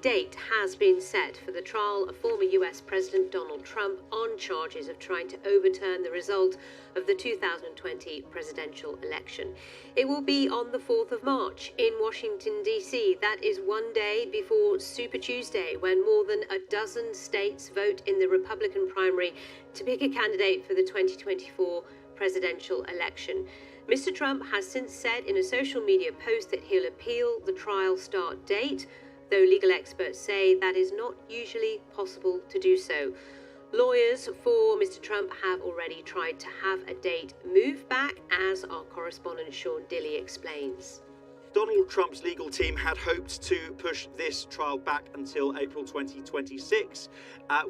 date has been set for the trial of former US President Donald Trump on charges of trying to overturn the result of the 2020 presidential election. It will be on the 4th of March in Washington, D.C. That is one day before Super Tuesday, when more than a dozen states vote in the Republican primary to pick a candidate for the 2024 presidential election. Mr. Trump has since said in a social media post that he'll appeal the trial start date, though legal experts say that is not usually possible to do so. Lawyers for Mr. Trump have already tried to have a date moved back, as our correspondent Sean Dilley explains. Donald Trump's legal team had hoped to push this trial back until April 2026,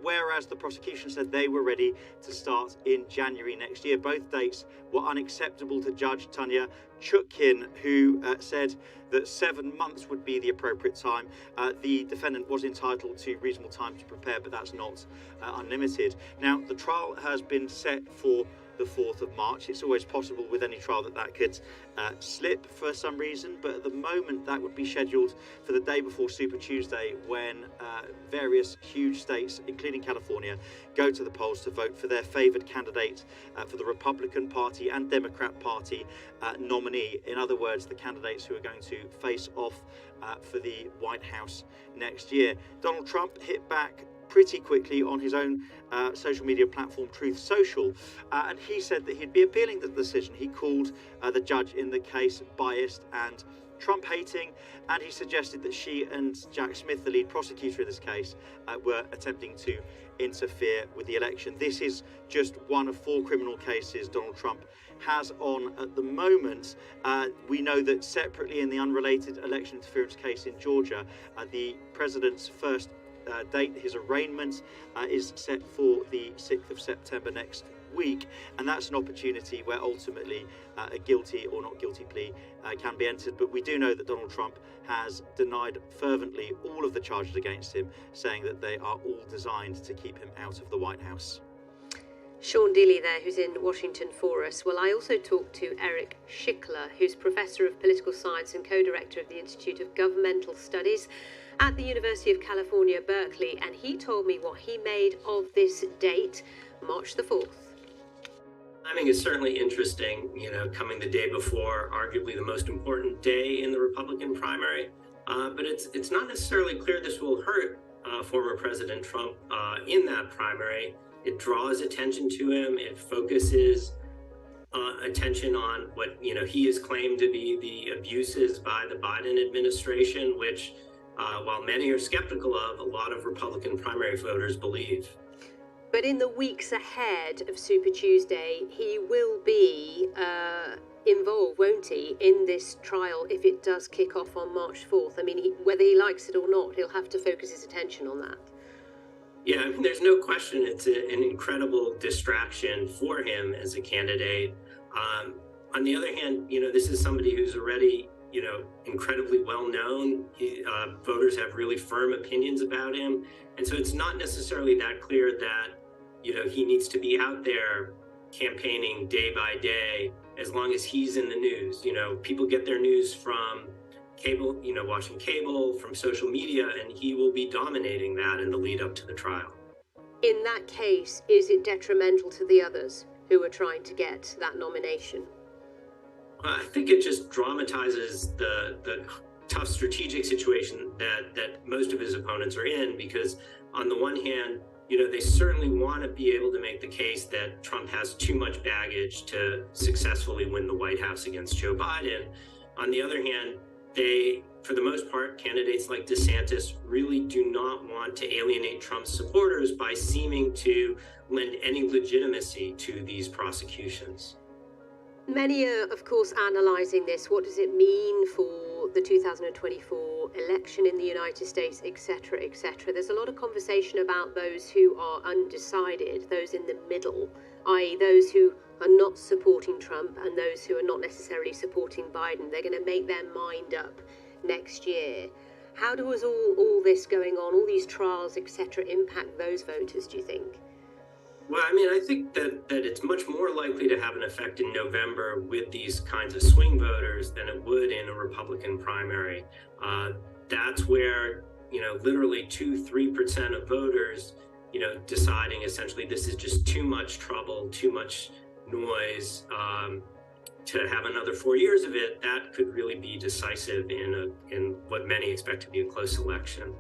whereas the prosecution said they were ready to start in January next year. Both dates were unacceptable to Judge Tanya Chutkin, who said that 7 months would be the appropriate time. The defendant was entitled to reasonable time to prepare, but that's not unlimited. Now, the trial has been set for the 4th of March. It's always possible with any trial that could slip for some reason, but at the moment that would be scheduled for the day before Super Tuesday, when various huge states, including California, go to the polls to vote for their favoured candidate for the Republican Party and Democrat Party nominee. In other words, the candidates who are going to face off for the White House next year. Donald Trump hit back pretty quickly on his own social media platform, Truth Social, and he said that he'd be appealing the decision. He called the judge in the case biased and Trump-hating, and he suggested that she and Jack Smith, the lead prosecutor in this case, were attempting to interfere with the election. This is just one of 4 criminal cases Donald Trump has on at the moment. We know that separately in the unrelated election interference case in Georgia, the president's first date, his arraignment, is set for the 6th of September next week, and that's an opportunity where ultimately a guilty or not guilty plea can be entered. But we do know that Donald Trump has denied fervently all of the charges against him, saying that they are all designed to keep him out of the White House. Sean Dilley there, who's in Washington for us. Well, I also talked to Eric Schickler, who's Professor of Political Science and co-director of the Institute of Governmental Studies at the University of California, Berkeley, and he told me what he made of this date, March the 4th. Timing is certainly interesting, coming the day before arguably the most important day in the Republican primary, but it's not necessarily clear this will hurt former President Trump in that primary. It draws attention to him. It focuses attention on what he has claimed to be the abuses by the Biden administration, which, while many are skeptical of, a lot of Republican primary voters believe. But in the weeks ahead of Super Tuesday, he will be involved, won't he, in this trial if it does kick off on March 4th? I mean, whether he likes it or not, he'll have to focus his attention on that. Yeah, I mean, there's no question it's an incredible distraction for him as a candidate. On the other hand, this is somebody who's already, incredibly well known. Voters have really firm opinions about him. And so it's not necessarily that clear that, he needs to be out there campaigning day by day as long as he's in the news. People get their news from cable, watching cable, from social media, and he will be dominating that in the lead up to the trial. In that case, is it detrimental to the others who are trying to get that nomination? I think it just dramatizes the tough strategic situation that most of his opponents are in, because on the one hand, they certainly want to be able to make the case that Trump has too much baggage to successfully win the White House against Joe Biden. On the other hand, for the most part, candidates like DeSantis really do not want to alienate Trump's supporters by seeming to lend any legitimacy to these prosecutions. Many are, of course, analysing this. What does it mean for the 2024 election in the United States, etc., etc.? There's a lot of conversation about those who are undecided, those in the middle, i.e. those who are not supporting Trump and those who are not necessarily supporting Biden. They're going to make their mind up next year. How does all this going on, all these trials, etc., impact those voters, do you think? Well, I mean, I think that it's much more likely to have an effect in November with these kinds of swing voters than it would in a Republican primary. That's where literally 2-3% of voters, deciding essentially this is just too much trouble, too much noise, to have another 4 years of it, that could really be decisive in what many expect to be a close election.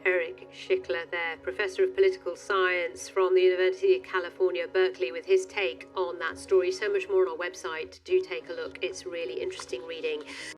Eric Schickler there, Professor of Political Science from the University of California, Berkeley, with his take on that story. So much more on our website. Do take a look. It's really interesting reading.